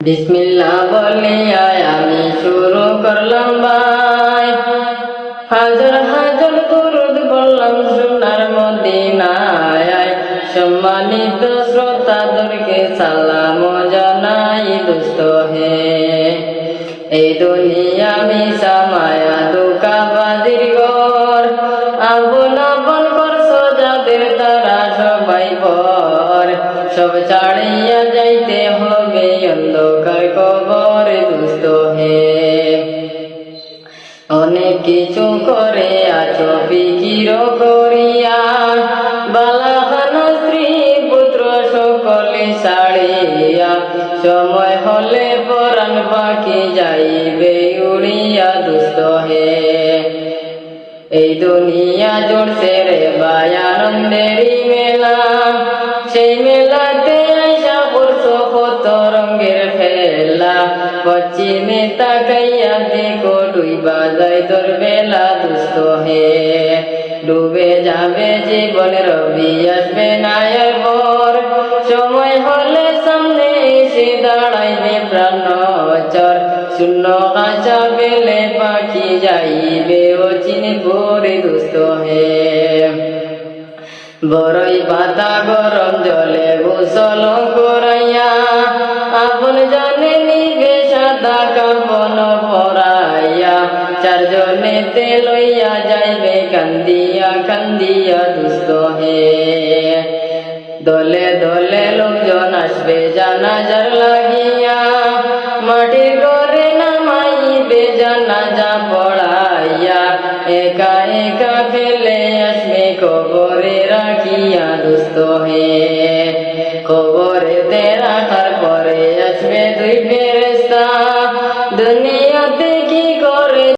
বিসমিল্লাহ বলিয়া আমি শুরু করলাম ভাই, হাজার হাজার দরুদ বললাম সোনার মদিনায়। সম্মানিত শ্রোতাদেরকে সালাম জানাই দোস্ত হে। এই দুনিয়া মিশা মায়া ধোঁকাবাজির ঘর, আপন আপন করছো যাদের তারা সবাই পর। সব ছাড়িয়া যাইতে হবে অন্ধকার কবর দোস্ত হে। অনেক কিছু করে আছো ফিকির করিয়া, বালাখান স্ত্রী পুত্র সকলে ছাড়িয়া। সময় হলে পরাণ পাখি যাইবে উড়িয়া দোস্ত হে। এই দুনিয়া জুড়ছে রে ভাই আনন্দেরই মেলা, সেই মেলাতে আইসা করছো কত রঙের খেলা। পশ্চিমে তাকাইয়া দেখো ডুইবা যায় তোর বেলা দোস্ত হে। ডুবে যাবে জীবন রবি আসবে না আর পর, সময় হলে সামনে এসে দাঁড়াইবে প্রাণ চর। শূন্য কাঁচা পেলে পাখি যাইবে অচিন পরে দোস্ত হে। বড়ই পাতা গরম জলে গোসল করাইয়া, আপন জানে নিবে সাদা কাপন পরাইয়া। চারজনেতে লইয়া যাইবে কান্দিয়া কান্দিয়া দোস্ত হে। দলে দলে লোকজন আসবে জানাজার লাগিয়া, মাটির ঘরে নামাইবে জানাজা পড়াইয়া। একা একা ফেলে আসবে কবরে রাখিয়া দোস্ত হে। কবরেতে রাখার পরে আসবে দুই ফেরেশতা, দুনিয়াতে কি করে